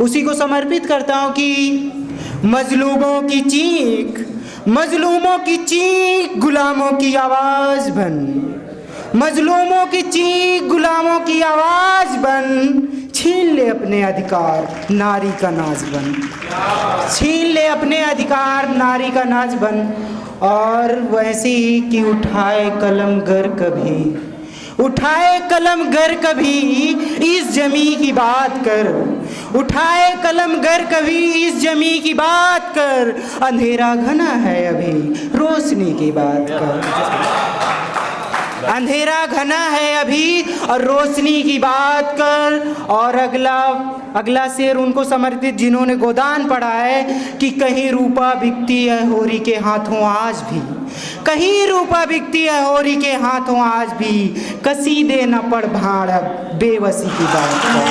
उसी को समर्पित करता हूँ कि मजलूमों की चीख, मजलूमों की चीख गुलामों की आवाज़ बन, मजलूमों की चीख गुलामों की आवाज़ बन, छीन ले अपने अधिकार नारी का नाज बन, छीन ले अपने अधिकार नारी का नाज बन। और वैसे ही कि उठाए कलम गर कभी, उठाए कलम गर कभी इस जमी की बात कर, उठाए कलम गर कभी इस जमी की बात कर, अंधेरा घना है अभी रोशनी की बात कर, अंधेरा घना है अभी और रोशनी की बात कर। और अगला शेर उनको समर्पित जिन्होंने गोदान पढ़ा है कि कहीं रूपा बिकती है होरी के हाथों आज भी, कहीं रूपा बिकती है होरी के हाथों आज भी, कसीदे न पड़ भाड़ अब बेबसी की बात कर,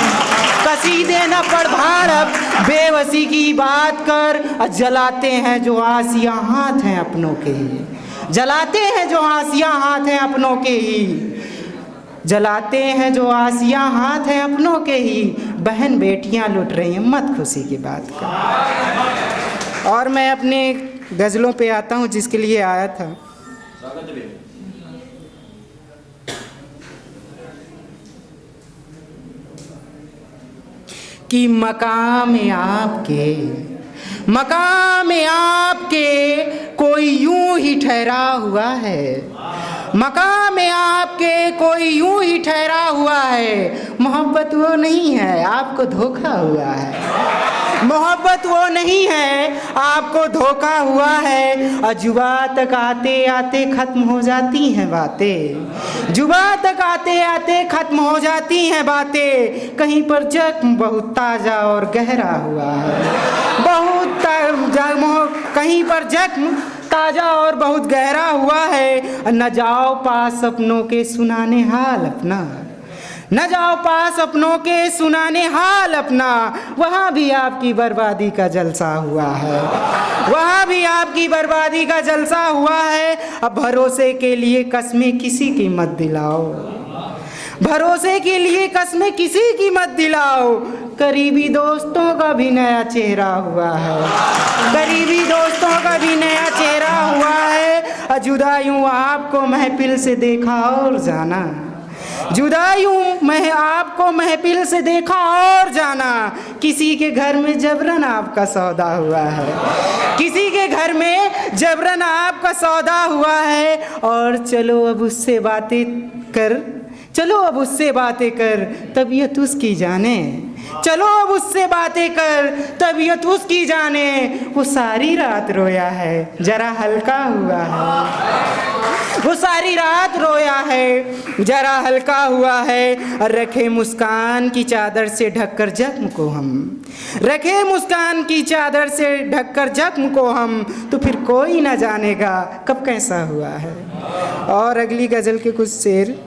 कसीदे न पड़ भाड़ अब बेबसी की बात कर। जलाते हैं जो आसियां हाथ हैं अपनों के ही, जलाते हैं जो आसियां हाथ हैं अपनों के ही, जलाते हैं जो आसियां हाथ हैं अपनों के ही, बहन बेटियां लुट रही हैं मत खुशी की बात कर। और मैं अपने गज़लों पे आता हूँ जिसके लिए आया था। कि मकाम आपके, मकाम आपके कोई यूं ही ठहरा हुआ है, मकाम आपके कोई यूं ही ठहरा हुआ है, मोहब्बत वो नहीं है आपको धोखा हुआ है, मोहब्बत वो नहीं है आपको धोखा हुआ है। और जुबा तक आते आते ख़त्म हो जाती हैं बातें, जुबा तक आते आते ख़त्म हो जाती हैं बातें, कहीं पर जख्म बहुत ताज़ा और गहरा हुआ है, बहुत कहीं पर जख्म ताज़ा और बहुत गहरा हुआ है। न जाओ पास अपनों के सुनाने हाल अपना, न जाओ पास अपनों के सुनाने हाल अपना, वहाँ भी आपकी बर्बादी का जलसा हुआ है, वहाँ भी आपकी बर्बादी का जलसा हुआ है। अब भरोसे के लिए कसमें किसी की मत दिलाओ, भरोसे के लिए कसमें किसी की मत दिलाओ, करीबी दोस्तों का भी नया चेहरा हुआ है, करीबी दोस्तों का भी नया चेहरा हुआ है। जुदा यूं आपको महफिल से देखा और जाना, जुदा यूं मैं आपको महफिल से देखा और जाना, किसी के घर में जबरन आपका सौदा हुआ है, किसी के घर में जबरन आपका सौदा हुआ है। और चलो अब उससे बातें कर, चलो अब उससे बातें कर तबीयत उसकी जाने, चलो अब उससे बातें कर तबीयत उसकी जाने, वो सारी रात रोया है जरा हल्का हुआ है, वो सारी रात रोया है जरा हल्का हुआ है। रखे मुस्कान की चादर से ढककर जख्म को हम, रखे मुस्कान की चादर से ढककर जख्म को हम, तो फिर कोई ना जानेगा कब कैसा हुआ है। और अगली गज़ल के कुछ शेर।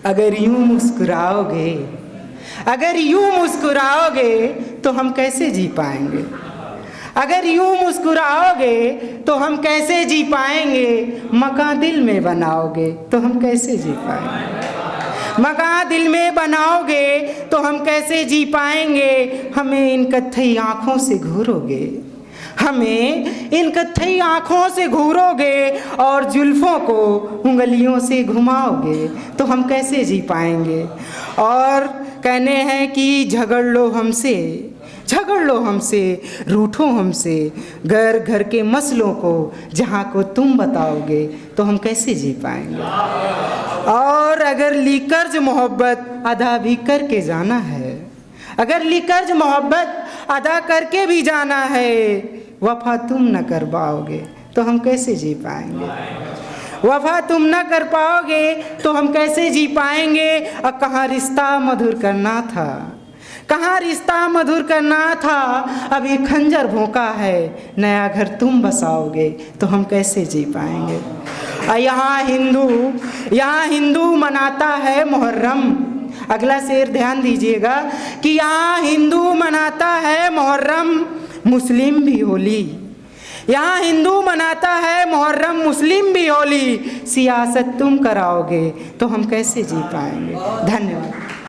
अगर यूं मुस्कुराओगे, अगर यूं मुस्कुराओगे तो हम कैसे जी पाएंगे, अगर यूं मुस्कुराओगे तो हम कैसे जी पाएंगे, मकान दिल में बनाओगे तो हम कैसे जी पाएंगे, मकान दिल में बनाओगे तो हम कैसे जी पाएंगे। हमें इन कत्थई आँखों से घूरोगे, हमें इन कत्थई आँखों से घूरोगे और जुल्फ़ों को उंगलियों से घुमाओगे तो हम कैसे जी पाएंगे। और कहने हैं कि झगड़ लो हमसे, झगड़ लो हमसे, रूठो हमसे, घर घर के मसलों को जहाँ को तुम बताओगे तो हम कैसे जी पाएंगे। और अगर ली कर्ज मोहब्बत अदा भी करके जाना है, अगर ली कर्ज मोहब्बत अदा करके भी जाना है, वफ़ा तुम न कर पाओगे तो हम कैसे जी पाएंगे, वफ़ा तुम न कर पाओगे तो हम कैसे जी पाएंगे। और कहाँ रिश्ता मधुर करना था, कहाँ रिश्ता मधुर करना था, अब ये खंजर भोंका है, नया घर तुम बसाओगे तो हम कैसे जी पाएंगे। यहाँ हिंदू मनाता है मुहर्रम, अगला शेर ध्यान दीजिएगा कि यहाँ हिंदू मनाता है मुहर्रम मुस्लिम भी होली, यहाँ हिंदू मनाता है मुहर्रम मुस्लिम भी होली, सियासत तुम कराओगे तो हम कैसे जी पाएंगे। धन्यवाद।